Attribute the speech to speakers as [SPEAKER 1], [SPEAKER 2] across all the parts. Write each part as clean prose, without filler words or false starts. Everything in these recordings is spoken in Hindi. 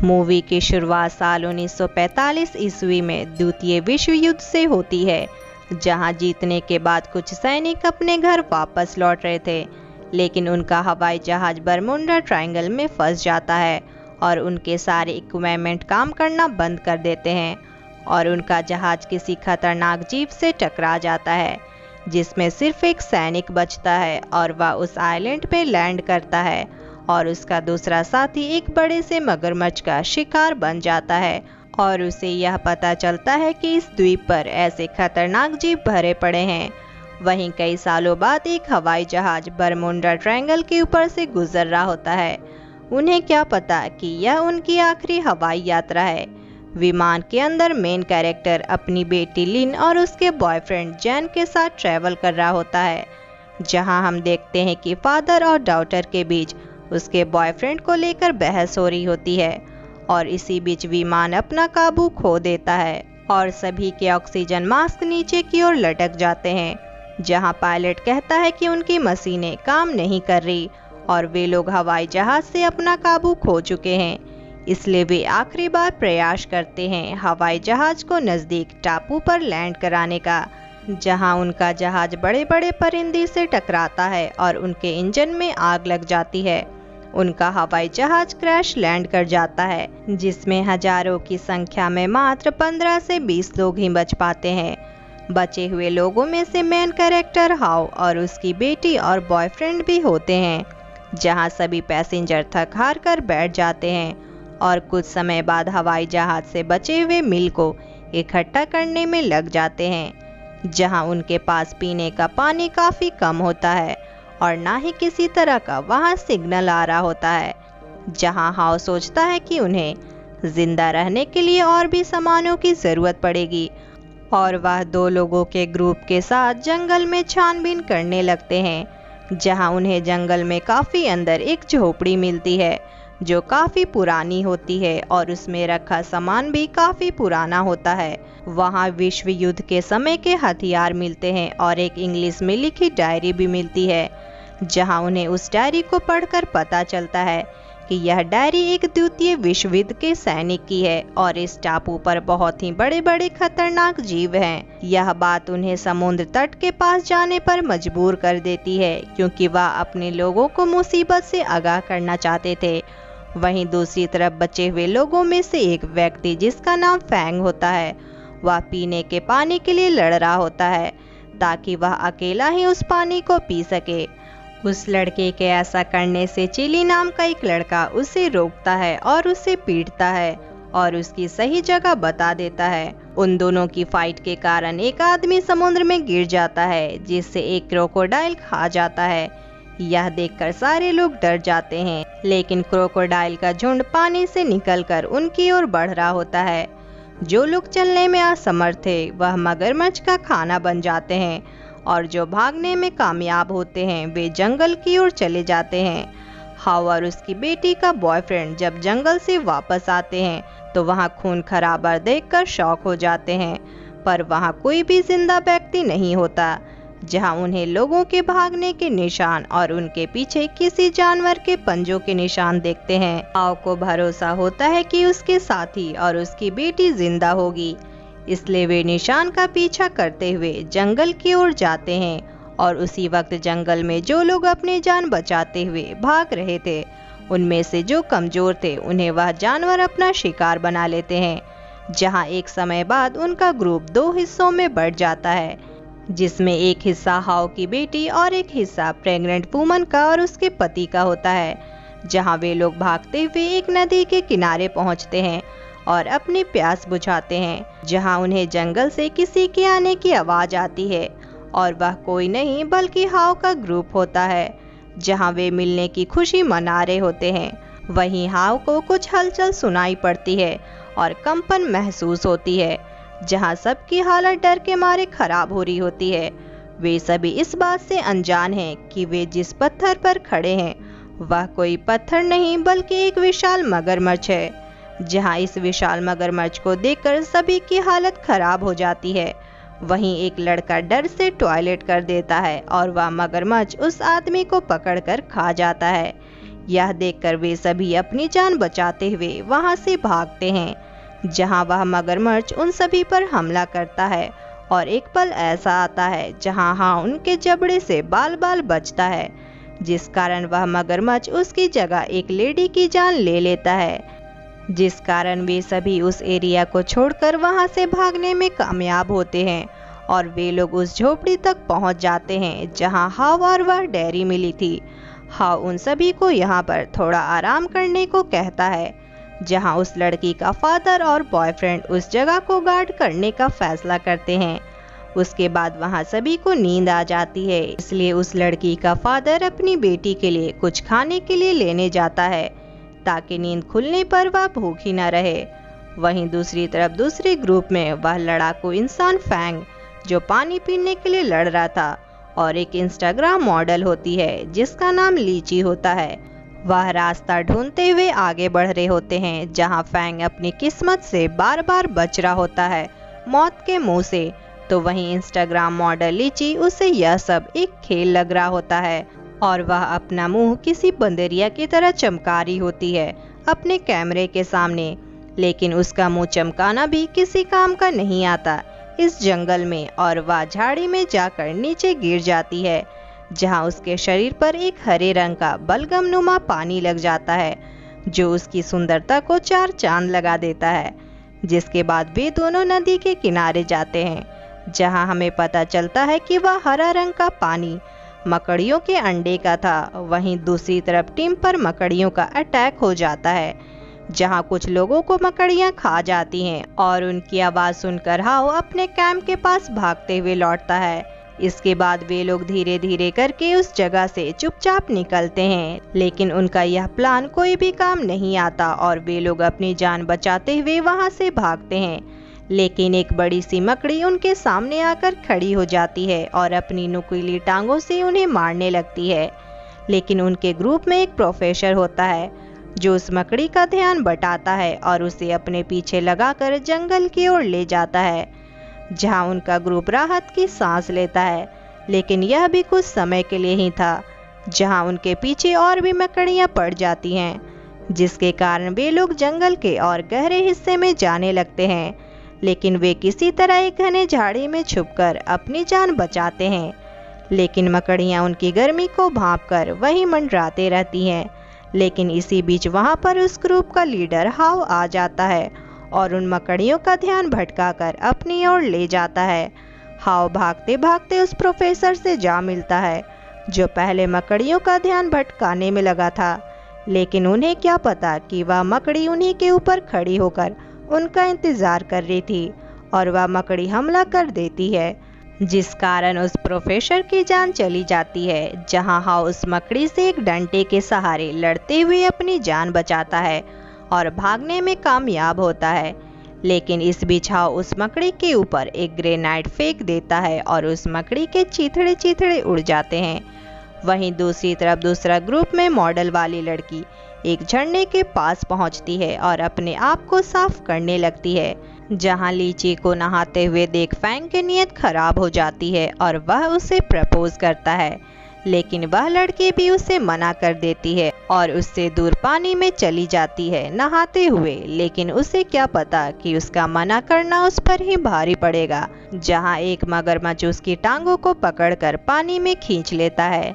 [SPEAKER 1] मूवी की शुरुआत साल 1945 ईस्वी में द्वितीय विश्व युद्ध से होती है, जहां जीतने के बाद कुछ सैनिक अपने घर वापस लौट रहे थे, लेकिन उनका हवाई जहाज बरमुडा ट्रायंगल में फंस जाता है और उनके सारे इक्विपमेंट काम करना बंद कर देते हैं और उनका जहाज किसी खतरनाक जीव से टकरा जाता है, जिसमें सिर्फ एक सैनिक बचता है और वह उस आइलैंड पे लैंड करता है और उसका दूसरा साथी एक बड़े से मगरमच्छ का शिकार बन जाता है और उसे यह पता चलता है कि इस द्वीप पर ऐसे खतरनाक जीव भरे पड़े हैं। वहीं कई सालों बाद एक हवाई जहाज बरमुडा ट्रायंगल के ऊपर से गुजर रहा होता है। उन्हें क्या पता कि यह उनकी आखिरी हवाई यात्रा है। विमान के अंदर मेन कैरेक्टर अपनी बेटी लिन और उसके बॉयफ्रेंड जैन के साथ ट्रैवल कर रहा होता है, जहां हम देखते हैं कि फादर और डॉटर के बीच उसके बॉयफ्रेंड को लेकर बहस हो रही होती है और इसी बीच विमान अपना काबू खो देता है और सभी के ऑक्सीजन मास्क नीचे की ओर लटक जाते हैं, जहां पायलट कहता है कि उनकी मशीनें काम नहीं कर रही और वे लोग हवाई जहाज से अपना काबू खो चुके हैं। इसलिए वे आखिरी बार प्रयास करते हैं हवाई जहाज को नज़दीक टापू पर लैंड कराने का, जहां उनका जहाज बड़े बड़े परिंदे से टकराता है और उनके इंजन में आग लग जाती है। उनका हवाई जहाज क्रैश लैंड कर जाता है, जिसमें हजारों की संख्या में मात्र 15 से 20 लोग ही बच पाते हैं। बचे हुए लोगों में से मेन कैरेक्टर हाउ और उसकी बेटी और बॉयफ्रेंड भी होते हैं, जहां सभी पैसेंजर थक हार कर बैठ जाते हैं और कुछ समय बाद हवाई जहाज से बचे हुए मील को इकट्ठा करने में लग जाते हैं, जहां उनके पास पीने का पानी काफ़ी कम होता है और ना ही किसी तरह का वहां सिग्नल आ रहा होता है। जहां हाउ सोचता है कि उन्हें जिंदा रहने के लिए और भी सामानों की ज़रूरत पड़ेगी और वह 2 लोगों के ग्रुप के साथ जंगल में छानबीन करने लगते हैं, जहां उन्हें जंगल में काफ़ी अंदर एक झोपड़ी मिलती है जो काफ़ी पुरानी होती है और उसमें रखा सामान भी काफ़ी पुराना होता है। वहाँ विश्व युद्ध के समय के हथियार मिलते हैं और एक इंग्लिश में लिखी डायरी भी मिलती है, जहाँ उन्हें उस डायरी को पढ़कर पता चलता है कि यह डायरी एक द्वितीय विश्व युद्ध के सैनिक की है और इस टापू पर बहुत ही बड़े बड़े खतरनाक जीव हैं। यह बात उन्हें समुद्र तट के पास जाने पर मजबूर कर देती है, क्योंकि वह अपने लोगों को मुसीबत से आगाह करना चाहते थे। वहीं दूसरी तरफ बचे हुए लोगों में से एक व्यक्ति, जिसका नाम फैंग होता है, वह पीने के पानी के लिए लड़ रहा होता है ताकि वह अकेला ही उस पानी को पी सके। उस लड़के के ऐसा करने से चिली नाम का एक लड़का उसे रोकता है और उसे पीटता है और उसकी सही जगह बता देता है। उन दोनों की फाइट के कारण एक आदमी समुद्र में गिर जाता है, जिससे एक क्रोकोडाइल खा जाता है। यह देखकर सारे लोग डर जाते हैं, लेकिन क्रोकोडाइल का झुंड पानी से निकलकर उनकी ओर बढ़ रहा होता है। जो लोग चलने में असमर्थ थे वह मगरमच्छ का खाना बन जाते हैं और जो भागने में कामयाब होते हैं वे जंगल की ओर चले जाते हैं। हाउ और उसकी बेटी का बॉयफ्रेंड जब जंगल से वापस आते हैं तो वहां खून खराबा देखकर शॉक हो जाते हैं, पर वहां कोई भी जिंदा व्यक्ति नहीं होता, जहां उन्हें लोगों के भागने के निशान और उनके पीछे किसी जानवर के पंजों के निशान देखते हैं। हाउ को भरोसा होता है कि उसके साथी और उसकी बेटी जिंदा होगी, इसलिए वे निशान का पीछा करते हुए जंगल की ओर जाते हैं और उसी वक्त जंगल में जो लोग अपनी जान बचाते हुए भाग रहे थे, उनमें से जो कमजोर थे उन्हें वह जानवर अपना शिकार बना लेते हैं। जहां एक समय बाद उनका ग्रुप 2 हिस्सों में बढ़ जाता है, जिसमें एक हिस्सा हाउ की बेटी और एक हिस्सा प्रेग्नेंट वुमन का और उसके पति का होता है। जहां वे लोग भागते हुए एक नदी के किनारे पहुंचते हैं और अपनी प्यास बुझाते हैं, जहां उन्हें जंगल से किसी के आने की आवाज आती है और वह कोई नहीं बल्कि हाउ का ग्रुप होता है, जहां वे मिलने की खुशी मना रहे होते हैं। वहीं हाउ को कुछ हलचल सुनाई पड़ती है और कंपन महसूस होती है, जहां सबकी हालत डर के मारे खराब हो रही होती है। वे सभी इस बात से अनजान हैं कि वे जिस पत्थर पर खड़े हैं वह कोई पत्थर नहीं बल्कि एक विशाल मगरमच्छ है। जहां इस विशाल मगरमच्छ को देखकर सभी की हालत खराब हो जाती है। वहीं एक लड़का डर से टॉयलेट कर देता है और वह मगरमच्छ उस आदमी को पकड़कर खा जाता है। यह देखकर वे सभी अपनी जान बचाते हुए वहां से भागते हैं, जहां वह मगरमच्छ उन सभी पर हमला करता है। और एक पल ऐसा आता है जहां उनके जबड़े से बाल बाल बचता है, जिस कारण वह मगरमच्छ उसकी जगह एक लेडी की जान ले लेता है, जिस कारण वे सभी उस एरिया को छोड़कर वहां से भागने में कामयाब होते हैं। और वे लोग उस झोपड़ी तक पहुंच जाते हैं जहां हाव और वह डेयरी मिली थी। हाव उन सभी को यहाँ पर थोड़ा आराम करने को कहता है, जहां उस लड़की का फादर और बॉयफ्रेंड उस जगह को गार्ड करने का फैसला करते हैं। उसके बाद वहां सभी को नींद आ जाती है, इसलिए उस लड़की का फादर अपनी बेटी के लिए कुछ खाने के लिए लेने जाता है, ताकि नींद खुलने पर वह भूखी न रहे। वहीं दूसरी तरफ दूसरे ग्रुप में वह लड़ाकू इंसान फैंग, जो पानी पीने के लिए लड़ रहा था, और एक इंस्टाग्राम मॉडल होती है जिसका नाम लीची होता है। वह रास्ता ढूंढते हुए आगे बढ़ रहे होते हैं, जहां फैंग अपनी किस्मत से बार बार बच रहा होता है मौत के मुंह से। तो वहीं इंस्टाग्राम मॉडल लीची, उसे यह सब एक खेल लग रहा होता है, और वह अपना मुंह किसी बंदरिया की तरह चमका रही होती है अपने कैमरे के सामने। लेकिन उसका मुंह चमकाना भी किसी काम का नहीं आता इस जंगल में, और वह झाड़ी में जाकर नीचे गिर जाती है, जहां उसके शरीर पर एक हरे रंग का बलगम नुमा पानी लग जाता है, जो उसकी सुंदरता को चार चांद लगा देता है। जिसके बाद वे दोनों नदी के किनारे जाते हैं, जहां हमें पता चलता है कि वह हरा रंग का पानी मकड़ियों के अंडे का था। वहीं दूसरी तरफ टीम पर मकड़ियों का अटैक हो जाता है, जहां कुछ लोगों को मकड़ियां खा जाती हैं, और उनकी आवाज सुनकर हाव अपने कैंप के पास भागते हुए लौटता है। इसके बाद वे लोग धीरे धीरे करके उस जगह से चुपचाप निकलते हैं, लेकिन उनका यह प्लान कोई भी काम नहीं आता, और वे लोग अपनी जान बचाते हुए वहां से भागते हैं। लेकिन एक बड़ी सी मकड़ी उनके सामने आकर खड़ी हो जाती है और अपनी नुकीली टांगों से उन्हें मारने लगती है। लेकिन उनके ग्रुप में एक प्रोफेसर होता है, जो उस मकड़ी का ध्यान बटाता है और उसे अपने पीछे लगाकर जंगल की ओर ले जाता है, जहां उनका ग्रुप राहत की सांस लेता है। लेकिन यह भी कुछ समय के लिए ही था, जहां उनके पीछे और भी मकड़ियां पड़ जाती हैं, जिसके कारण वे लोग जंगल के और गहरे हिस्से में जाने लगते हैं। लेकिन वे किसी तरह एक घने झाड़ी में छुपकर अपनी जान बचाते हैं। लेकिन मकड़ियां उनकी गर्मी को भांपकर वहीं मंडराते रहती हैं। लेकिन इसी बीच वहां पर उस ग्रुप का लीडर हाव आ जाता है और उन मकड़ियों का ध्यान भटकाकर अपनी ओर ले जाता है। हाव भागते भागते उस प्रोफेसर से जा मिलता है, जो पहले मकड़ियों का ध्यान भटकाने में लगा था। लेकिन उन्हें क्या पता कि वह मकड़ी उन्हीं के ऊपर खड़ी होकर उनका इंतजार कर रही थी, और वह मकड़ी हमला कर देती है, जिस कारण उस प्रोफेसर की जान चली जाती है। जहां हाव उस मकड़ी से एक डंडे के सहारे लड़ते हुए अपनी जान बचाता है और भागने में कामयाब होता है। लेकिन इस बीच हाव उस मकड़ी के ऊपर एक ग्रेनाइड फेंक देता है और उस मकड़ी के चीथड़े चीथड़े उड़ जाते हैं। वहीं दूसरी तरफ दूसरा ग्रुप में मॉडल वाली लड़की एक झरने के पास पहुंचती है और अपने आप को साफ करने लगती है, जहां लीची को नहाते हुए देख फैंग की नीयत खराब हो जाती है और वह उसे प्रपोज करता है। लेकिन वह लड़की भी उसे मना कर देती है और उससे दूर पानी में चली जाती है नहाते हुए। लेकिन उसे क्या पता कि उसका मना करना उस पर ही भारी पड़ेगा, जहां एक मगरमच्छ उसकी टांगों को पकड़कर पानी में खींच लेता है।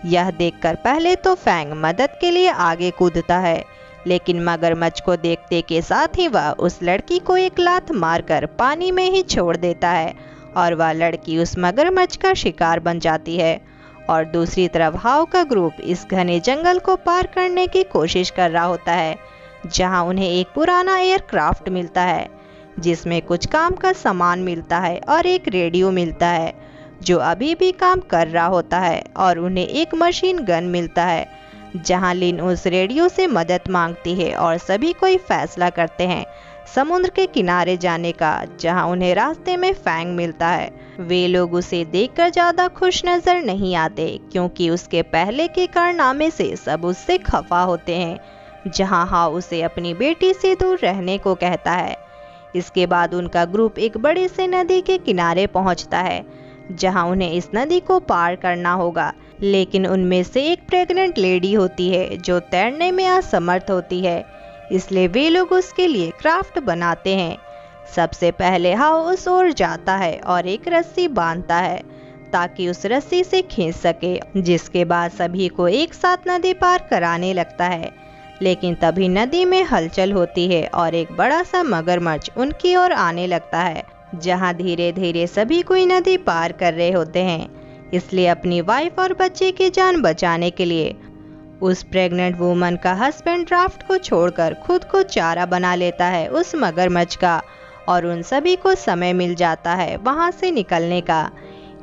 [SPEAKER 1] यह देखकर पहले तो फैंग मदद के लिए आगे कूदता है, लेकिन मगरमच्छ को देखते के साथ ही वह उस लड़की को एक लात मारकर पानी में ही छोड़ देता है और वह लड़की उस मगरमच्छ का शिकार बन जाती है। और दूसरी तरफ हाव का ग्रुप इस घने जंगल को पार करने की कोशिश कर रहा होता है, जहां उन्हें एक पुराना एयरक्राफ्ट मिलता है, जिसमें कुछ काम का सामान मिलता है और एक रेडियो मिलता है जो अभी भी काम कर रहा होता है, और उन्हें एक मशीन गन मिलता है। जहां लिन उस रेडियो से मदद मांगती है और सभी कोई फैसला करते हैं समुद्र के किनारे जाने का, जहां उन्हें रास्ते में फैंग मिलता है। वे लोग उसे देखकर ज्यादा खुश नजर नहीं आते, क्योंकि उसके पहले के कारनामे से सब उससे खफा होते हैं। जहां हाव उसे अपनी बेटी से दूर रहने को कहता है। इसके बाद उनका ग्रुप एक बड़ी सी नदी के किनारे पहुंचता है, जहां उन्हें इस नदी को पार करना होगा। लेकिन उनमें से एक प्रेग्नेंट लेडी होती है जो तैरने में असमर्थ होती है, इसलिए वे लोग उसके लिए क्राफ्ट बनाते हैं। सबसे पहले हाउ उस ओर जाता है और एक रस्सी बांधता है ताकि उस रस्सी से खींच सके, जिसके बाद सभी को एक साथ नदी पार कराने लगता है। लेकिन तभी नदी में हलचल होती है और एक बड़ा सा मगरमच्छ उनकी ओर आने लगता है। जहां धीरे धीरे सभी कोई नदी पार कर रहे होते हैं, इसलिए अपनी वाइफ और बच्चे की जान बचाने के लिए उस प्रेग्नेंट वुमन का हस्बैंड राफ्ट को छोड़कर खुद को चारा बना लेता है उस मगरमच्छ का, और उन सभी को समय मिल जाता है वहां से निकलने का।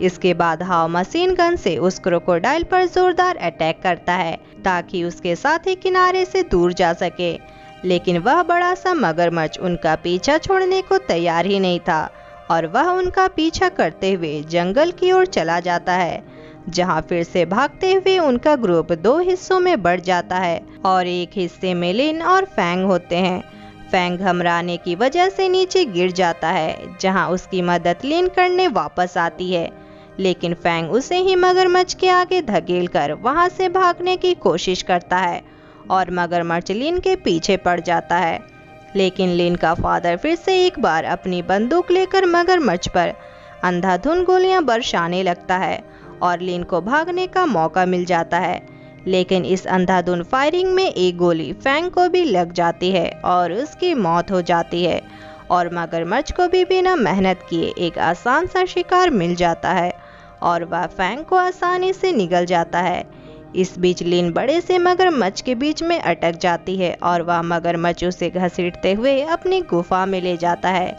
[SPEAKER 1] इसके बाद हाउ मशीन गन से उस क्रोकोडाइल पर जोरदार अटैक करता है ताकि उसके साथी किनारे से दूर जा सके, लेकिन वह बड़ा सा मगरमच्छ उनका पीछा छोड़ने को तैयार ही नहीं था और वह उनका पीछा करते हुए जंगल की ओर चला जाता है, जहां फिर से भागते हुए उनका ग्रुप 2 हिस्सों में बढ़ जाता है और एक हिस्से में लिन और फैंग होते हैं। फैंग घबराने की वजह से नीचे गिर जाता है, जहां उसकी मदद लिन करने वापस आती है, लेकिन फैंग उसे ही मगरमच्छ के आगे धकेलकर वहां से भागने की कोशिश करता है और मगरमच्छ लिन के पीछे पड़ जाता है। लेकिन लिन का फादर फिर से एक बार अपनी बंदूक लेकर मगरमच्छ पर अंधाधुंध गोलियां बरसाने लगता है और लिन को भागने का मौका मिल जाता है, लेकिन इस अंधाधुंध फायरिंग में एक गोली फैंग को भी लग जाती है और उसकी मौत हो जाती है और मगरमच्छ को भी बिना मेहनत किए एक आसान सा शिकार मिल जाता है और वह फैंग को आसानी से निगल जाता है। इस बीच लिन बड़े से मगरमच्छ के बीच में अटक जाती है और वह मगरमच्छ उसे घसीटते हुए अपनी गुफा में ले जाता है,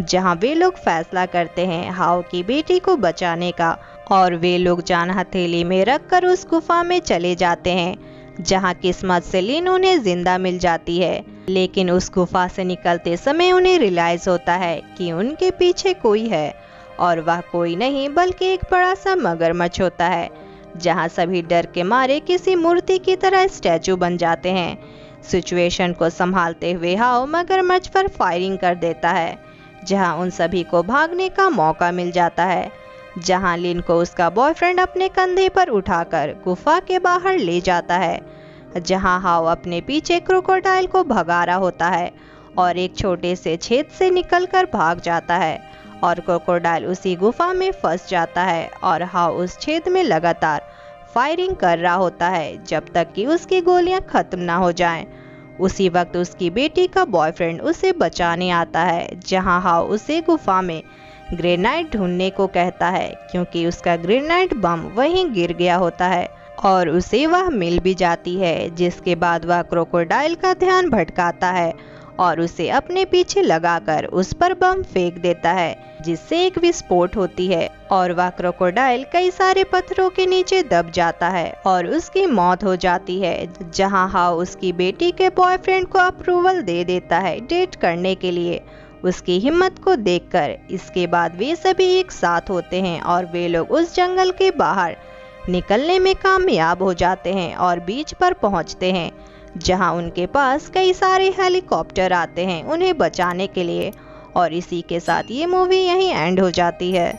[SPEAKER 1] जहां वे लोग फैसला करते हैं हाउ की बेटी को बचाने का, और वे लोग जान हथेली में रखकर उस गुफा में चले जाते हैं, जहां किस्मत से लिन उन्हें जिंदा मिल जाती है। लेकिन उस गुफा से निकलते समय उन्हें रियलाइज होता है कि उनके पीछे कोई है, और वह कोई नहीं बल्कि एक बड़ा सा मगरमच्छ होता है, जहां सभी डर के मारे किसी मूर्ति की तरह स्टैचू बन जाते हैं। सिचुएशन को संभालते हुए हाउ मगरमच्छ पर फायरिंग कर देता है, जहां उन सभी को भागने का मौका मिल जाता है, जहां लिन को उसका बॉयफ्रेंड अपने कंधे पर उठाकर गुफा के बाहर ले जाता है, जहां हाउ अपने पीछे क्रोकोडाइल को भगा रहा होता है और एक छोटे से छेद से निकलकर भाग जाता है और क्रोकोडाइल उसी गुफा में फंस जाता है और हाउ उस छेद में लगातार फायरिंग कर रहा होता है जब तक कि उसकी गोलियां खत्म ना हो जाएं। उसी वक्त उसकी बेटी का बॉयफ्रेंड उसे बचाने आता है, जहां हाउ उसे गुफा में ग्रेनाइट ढूंढने को कहता है क्योंकि उसका ग्रेनाइट बम वहीं गिर गया होता है और उसे वह मिल भी जाती है, जिसके बाद वह क्रोकोडाइल का ध्यान भटकाता है और उसे अपने पीछे लगाकर उस पर बम फेंक देता है, जिससे एक विस्फोट होती है और वह क्रोकोडाइल कई सारे पत्थरों के नीचे दब जाता है और उसकी मौत हो जाती है, जहां हाउ उसकी बेटी के बॉयफ्रेंड को अप्रूवल दे देता है डेट करने के लिए उसकी हिम्मत को देखकर। इसके बाद वे सभी एक साथ होते हैं और वे लोग उस जंगल के बाहर निकलने में कामयाब हो जाते हैं और बीच पर पहुंचते हैं, जहां उनके पास कई सारे हेलीकॉप्टर आते हैं उन्हें बचाने के लिए। और इसी के साथ ये मूवी यहीं एंड हो जाती है।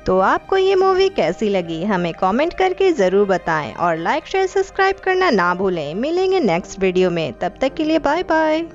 [SPEAKER 1] तो आपको ये मूवी कैसी लगी हमें कमेंट करके ज़रूर बताएं और लाइक शेयर सब्सक्राइब करना ना भूलें। मिलेंगे नेक्स्ट वीडियो में, तब तक के लिए बाय बाय।